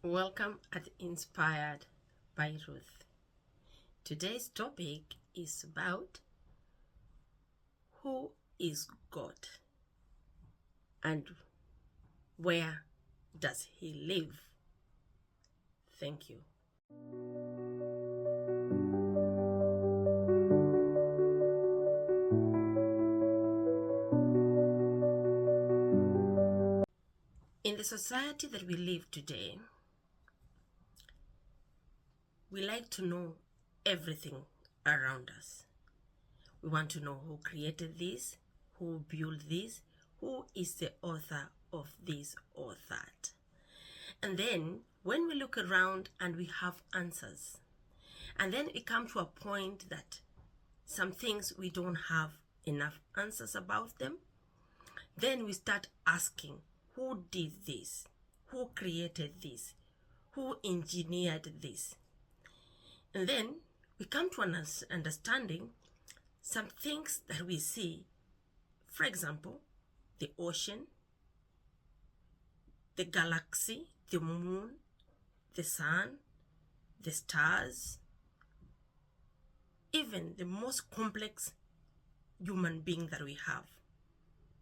Welcome at Inspired by Ruth. Today's topic is about who is God and where does he live? Thank you. In the society that we live today, we like to know everything around us. We want to know who created this, who built this, who is the author of this or that. And then when we look around and we have answers, and then we come to a point that some things we don't have enough answers about them, then we start asking, who did this? Who created this? Who engineered this? And then we come to an understanding some things that we see, for example, the ocean, the galaxy, the moon, the sun, the stars, even the most complex human being that we have.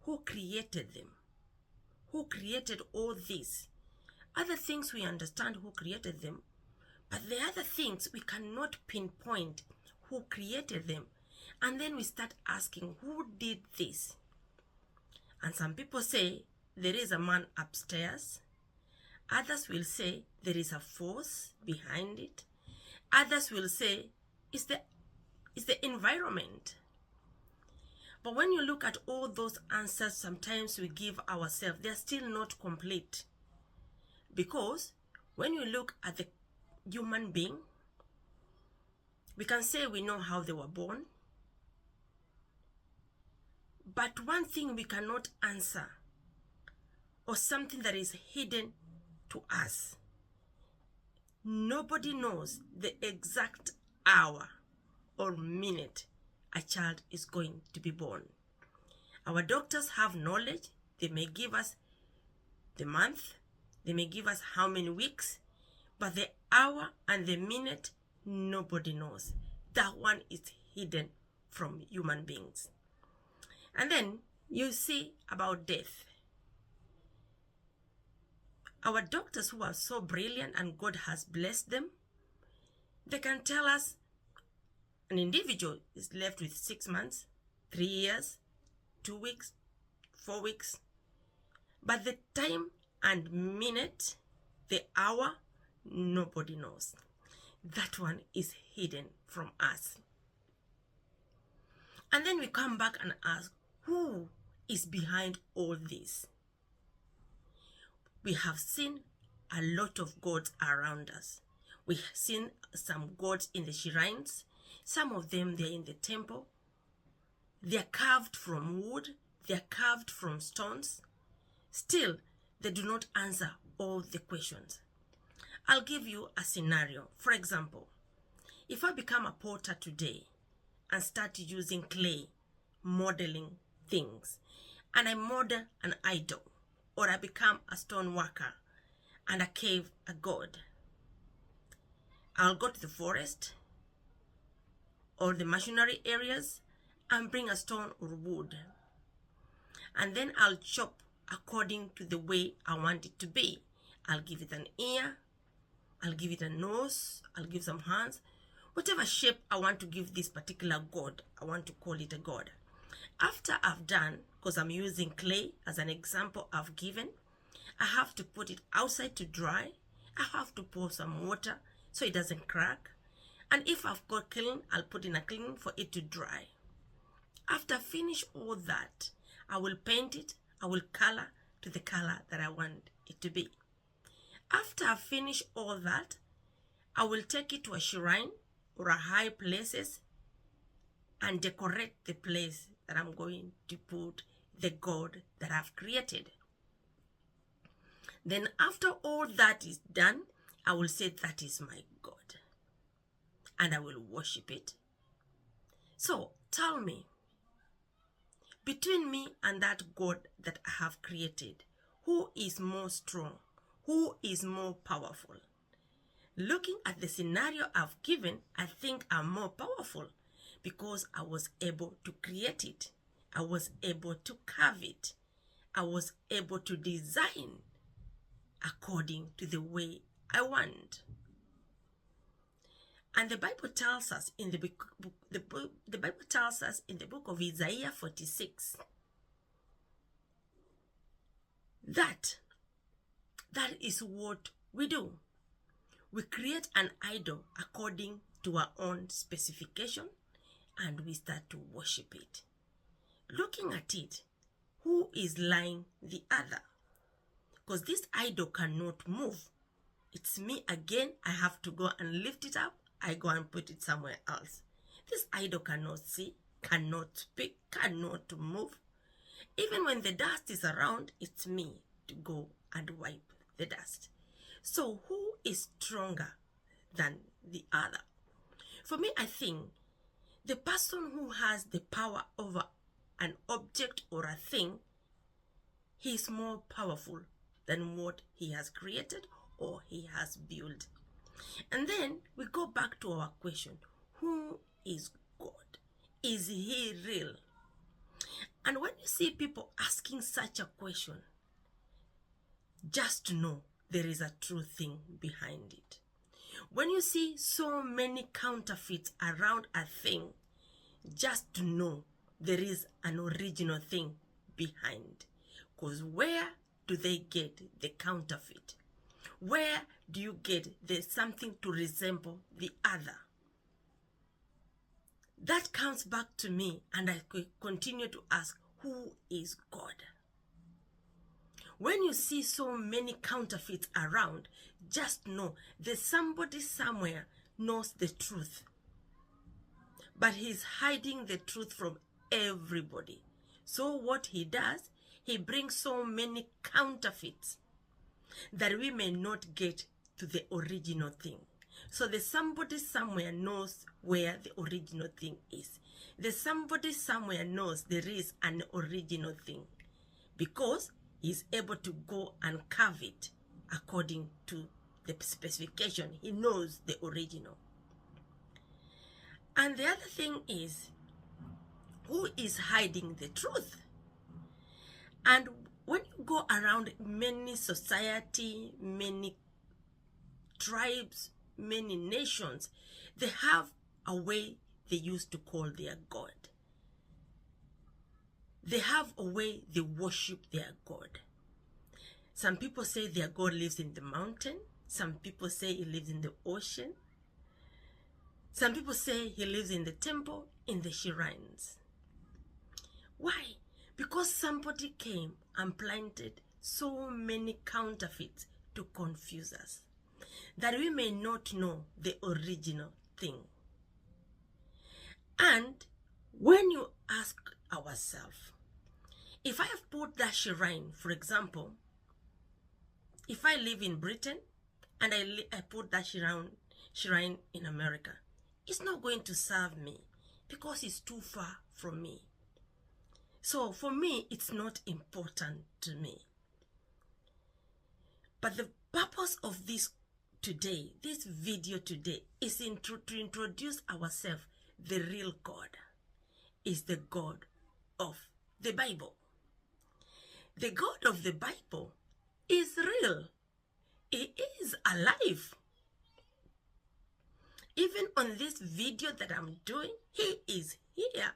Who created them? Who created all this? Other things we understand who created them, but the other things we cannot pinpoint who created them. And then we start asking, who did this? And some people say there is a man upstairs. Others will say there is a force behind it. Others will say it's the environment. But when you look at all those answers sometimes we give ourselves, they're still not complete. Because when you look at the human being, we can say we know how they were born. But one thing we cannot answer, or something that is hidden to us, nobody knows the exact hour or minute a child is going to be born. Our doctors have knowledge. They may give us the month, they may give us how many weeks, but the hour and the minute, nobody knows. That one is hidden from human beings. And then you see about death. Our doctors who are so brilliant and God has blessed them, they can tell us an individual is left with 6 months, 3 years, 2 weeks, 4 weeks. But the time and minute, the hour, nobody knows. That one is hidden from us. And then we come back and ask, who is behind all this? We have seen a lot of gods around us. We have seen some gods in the shrines. Some of them, they're in the temple. They're carved from wood. They're carved from stones. Still, they do not answer all the questions. I'll give you a scenario. For example, if I become a potter today and start using clay, modeling things, and I model an idol, or I become a stone worker and I cave a god, I'll go to the forest or the machinery areas and bring a stone or wood, and then I'll chop according to the way I want it to be. I'll give it an ear, I'll give it a nose, I'll give some hands, whatever shape I want to give this particular god, I want to call it a god. After I've done, because I'm using clay as an example I've given, I have to put it outside to dry. I have to pour some water so it doesn't crack. And if I've got kiln, I'll put in a kiln for it to dry. After I finish all that, I will paint it. I will color to the color that I want it to be. After I finish all that, I will take it to a shrine or a high places and decorate the place that I'm going to put the god that I've created. Then after all that is done, I will say that is my God, and I will worship it. So tell me, between me and that God that I have created, who is more strong? who is more powerful. Looking at the scenario I've given, I think I'm more powerful because I was able to create it. I was able to carve it. I was able to design according to the way I want. And the Bible tells us in the Bible tells us in the book of Isaiah 46 that is what we do. We create an idol according to our own specification and we start to worship it. Looking at it, who is lying the other? Because this idol cannot move. It's me again. I have to go and lift it up. I go and put it somewhere else. This idol cannot see, cannot speak, cannot move. Even when the dust is around, it's me to go and wipe the dust. So who is stronger than the other? For me, I think the person who has the power over an object or a thing, he is more powerful than what he has created or he has built. And then we go back to our question, who is God? Is he real? And when you see people asking such a question, just know there is a true thing behind it. When you see so many counterfeits around a thing, just know there is an original thing behind. Because where do they get the counterfeit? Where do you get something to resemble the other? That comes back to me, and I continue to ask, who is God? When you see so many counterfeits around, just know there's somebody somewhere knows the truth. But he's hiding the truth from everybody. So what he does, he brings so many counterfeits that we may not get to the original thing. So there's somebody somewhere knows where the original thing is. There's somebody somewhere knows there is an original thing because he's able to go and carve it according to the specification. He knows the original. And the other thing is, who is hiding the truth? And when you go around many society, many tribes, many nations, they have a way they used to call their God. They have a way they worship their God. Some people say their God lives in the mountain. Some people say he lives in the ocean. Some people say he lives in the temple, in the shrines. Why? Because somebody came and planted so many counterfeits to confuse us, that we may not know the original thing. And when you ask ourselves, if I have put that shrine, for example, if I live in Britain and I put that shrine in America, it's not going to serve me because it's too far from me. So for me, it's not important to me. But the purpose of this video today, is to introduce ourselves. The real God is the God of the Bible. The God of the Bible is real. He is alive. Even on this video that I'm doing, he is here.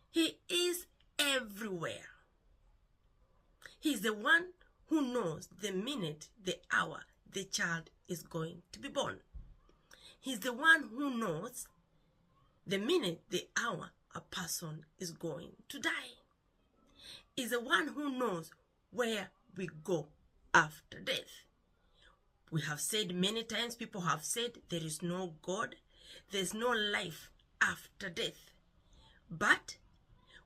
He is everywhere. He's the one who knows the minute, the hour the child is going to be born. He's the one who knows the minute, the hour a person is going to die. He's the one who knows where we go after death. We have said many times, people have said there is no God, there's no life after death. But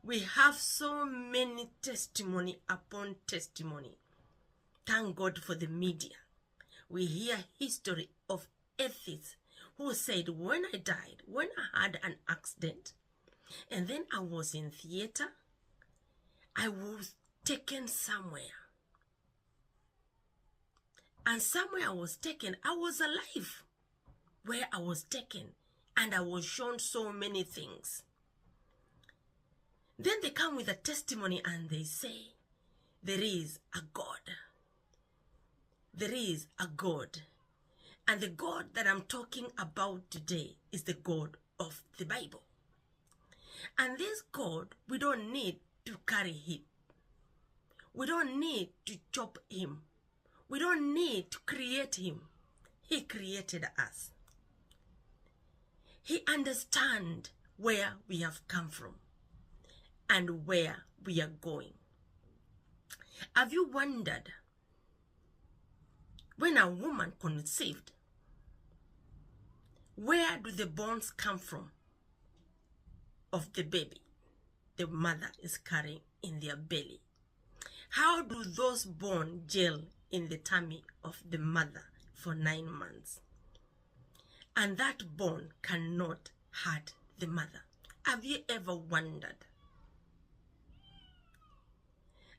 we have so many testimony upon testimony. Thank God for the media. We hear history of atheists who said, when I died, when I had an accident, and then I was in theater, I was taken somewhere. And somewhere I was taken, I was alive where I was taken, and I was shown so many things. Then they come with a testimony and they say, there is a God. There is a God. And the God that I'm talking about today is the God of the Bible. And this God, we don't need to carry him. We don't need to chop him. We don't need to create him. He created us. He understands where we have come from and where we are going. Have you wondered, when a woman conceived, where do the bones come from of the baby the mother is carrying in their belly? How do those bones gel in the tummy of the mother for 9 months? And that bone cannot hurt the mother. Have you ever wondered?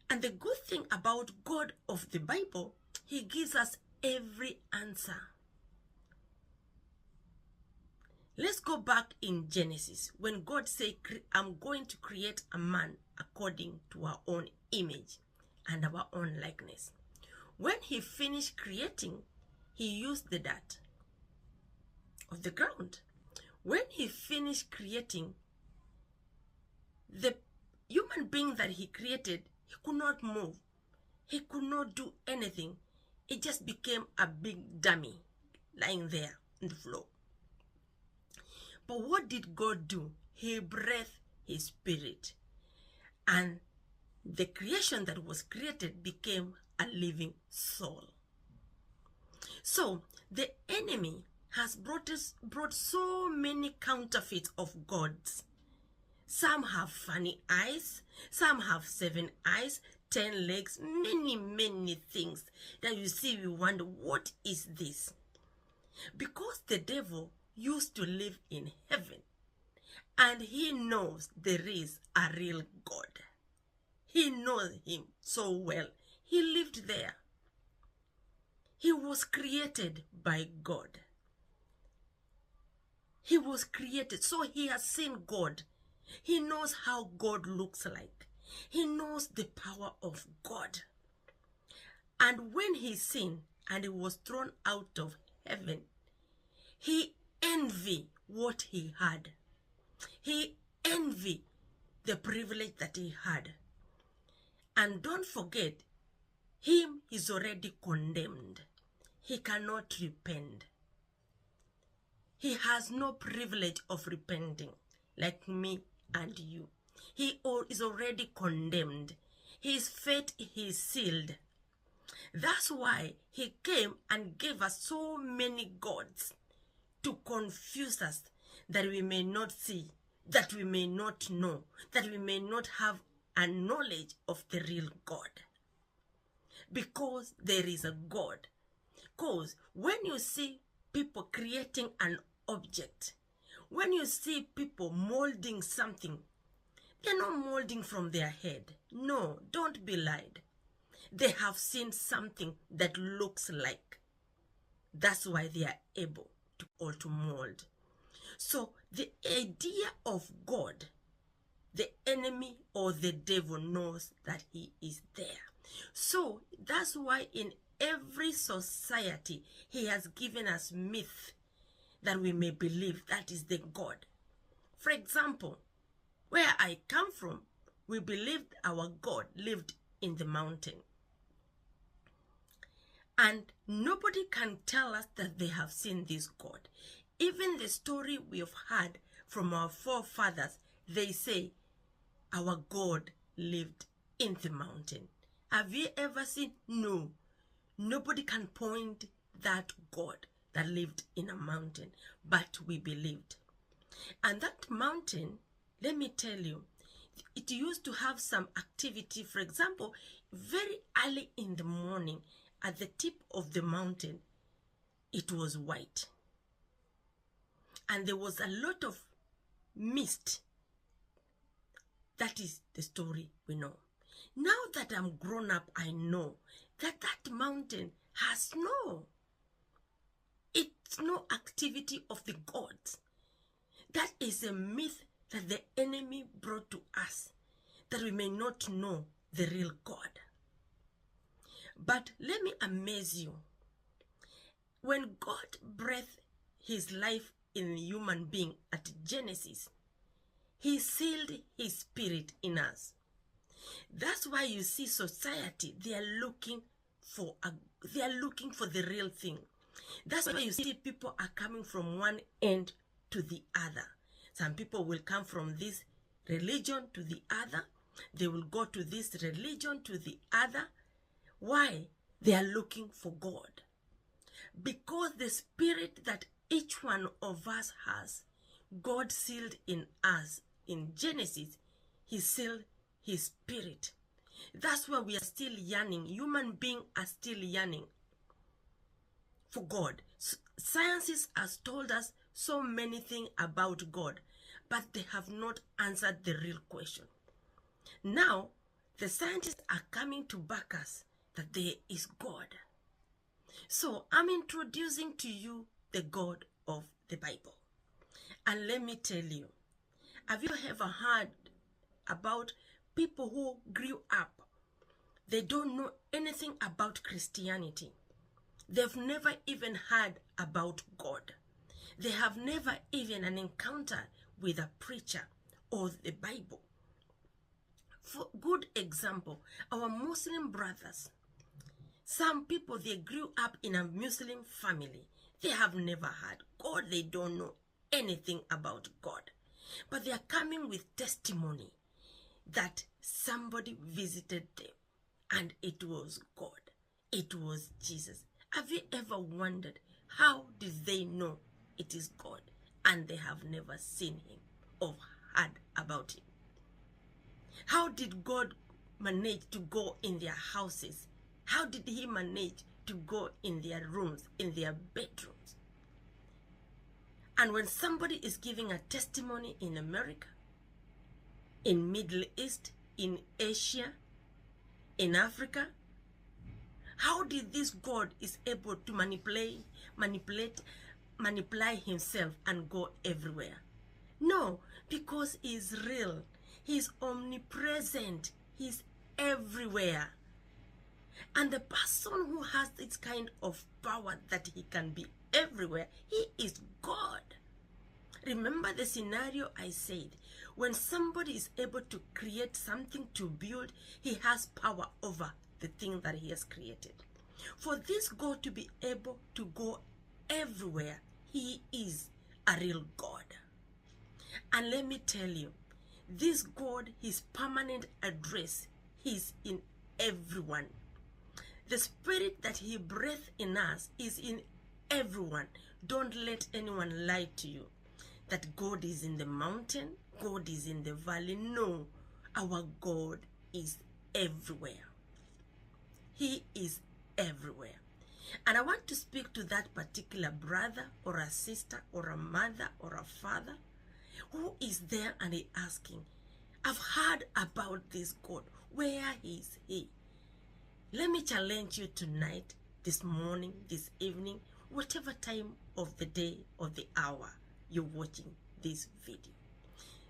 And the good thing about God of the Bible, he gives us every answer. Let's go back in Genesis when God said, I'm going to create a man according to our own image and our own likeness. When he finished creating, he used the dirt of the ground. When he finished creating, the human being that he created, he could not move. He could not do anything. It just became a big dummy lying there on the floor. But what did God do? He breathed his spirit. And the creation that was created became a living soul. So the enemy has brought so many counterfeits of gods. Some have funny eyes, some have 7 eyes, 10 legs, many things that you see, you wonder, what is this? Because the devil used to live in heaven, and he knows there is a real God. He knows him so well. He lived there. He was created by God. He was created, so he has seen God. He knows how God looks like. He knows the power of God. And when he sinned and he was thrown out of heaven, he envied what he had. He envied the privilege that he had. And don't forget, him is already condemned. He cannot repent. He has no privilege of repenting like me and you. He is already condemned. His fate is sealed. That's why he came and gave us so many gods to confuse us, that we may not see, that we may not know, that we may not have a knowledge of the real God. Because there is a God. Because when you see people creating an object, when you see people molding something, they're not molding from their head. No, don't be lied. They have seen something that looks like. That's why they are able to mold. So the idea of God, the enemy or the devil knows that he is there. So that's why in every society he has given us myth that we may believe that is the God. For example, where I come from, we believed our God lived in the mountain. And nobody can tell us that they have seen this God. Even the story we have heard from our forefathers, they say our God lived in the mountain. Have you ever seen? No. Nobody can point that God that lived in a mountain, but we believed. And that mountain, let me tell you, it used to have some activity. For example, very early in the morning, at the tip of the mountain, it was white. And there was a lot of mist. That is the story we know. Now that I'm grown up, I know that that mountain has it's no activity of the gods. That is a myth that the enemy brought to us, that we may not know the real God. But let me amaze you. When God breathed his life in a human being at Genesis, he sealed his spirit in us. That's why you see society, they are looking for the real thing. That's why you see people are coming from one end to the other. Some people will come from this religion to the other. They will go to this religion to the other. Why? They are looking for God. Because the spirit that each one of us has, God sealed in us. In Genesis, he sealed his spirit. That's why we are still yearning. Human beings are still yearning for God. Science has told us so many things about God, but they have not answered the real question. Now, the scientists are coming to back us that there is God. So, I'm introducing to you the God of the Bible. And let me tell you, have you ever heard about people who grew up? They don't know anything about Christianity. They've never even heard about God. They have never even an encounter with a preacher or the Bible. For good example, our Muslim brothers, some people, they grew up in a Muslim family. They have never heard God. They don't know anything about God. But they are coming with testimony that somebody visited them and it was God. It was Jesus. Have you ever wondered how did they know it is God and they have never seen him or heard about him? How did God manage to go in their houses? How did he manage to go in their rooms, in their bedrooms? And when somebody is giving a testimony in America, in Middle East, in Asia, in Africa, how did this God is able to manipulate himself and go everywhere? No, because he's real. He's omnipresent. He's everywhere. And the person who has this kind of power that he can be everywhere, he is God. Remember the scenario I said, when somebody is able to create something to build, he has power over the thing that he has created. For this God to be able to go everywhere, he is a real God. And let me tell you, this God, his permanent address, he's in everyone. The spirit that he breathes in us is in everyone. Don't let anyone lie to you that God is in the mountain, God is in the valley. No, our God is everywhere. He is everywhere. And I want to speak to that particular brother or a sister or a mother or a father who is there and he asking, I've heard about this God. Where is he? Let me challenge you tonight, this morning, this evening, whatever time of the day or the hour you're watching this video.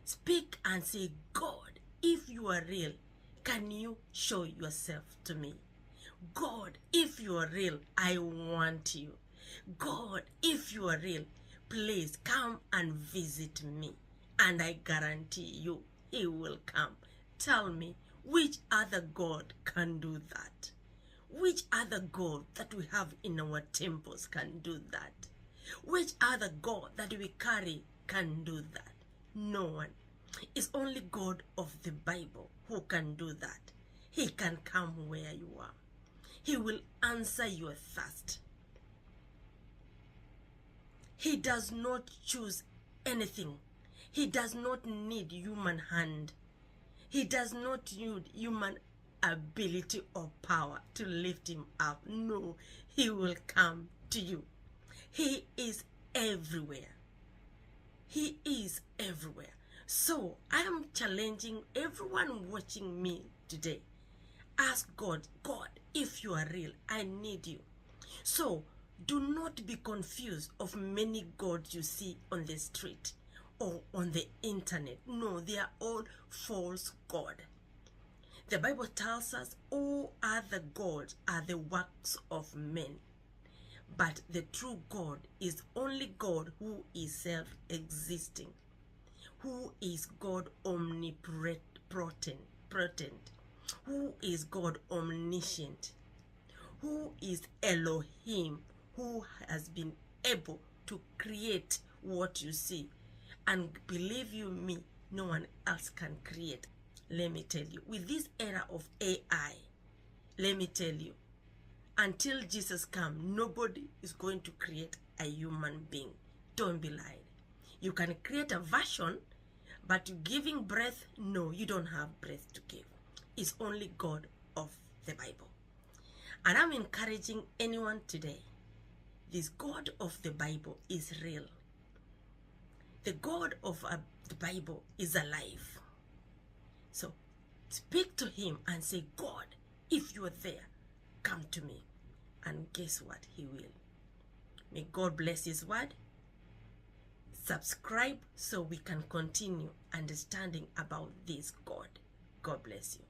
Speak and say, God, if you are real, can you show yourself to me? God, if you are real, I want you. God, if you are real, please come and visit me. And I guarantee you, he will come. Tell me, which other God can do that? Which other God that we have in our temples can do that? Which other God that we carry can do that? No one. It's only God of the Bible who can do that. He can come where you are. He will answer your thirst. He does not choose anything. He does not need human hand. He does not need human ability or power to lift him up. No, he will come to you. He is everywhere. He is everywhere. So I am challenging everyone watching me today. Ask God, God, if you are real, I need you. So do not be confused of many gods you see on the street or on the internet. No, they are all false gods. The Bible tells us all other gods are the works of men, but the true God is only God who is self-existing, who is God omnipotent, who is God omniscient, who is Elohim, who has been able to create what you see. And believe you me, no one else can create. Let me tell you, with this era of AI, let me tell you, until Jesus comes, nobody is going to create a human being. Don't be lied. You can create a version, but giving breath, no, you don't have breath to give. It's only God of the Bible. And I'm encouraging anyone today, this God of the Bible is real. The God of the Bible is alive. So speak to him and say, God, if you are there, come to me. And guess what? He will. May God bless his word. Subscribe so we can continue understanding about this God. God bless you.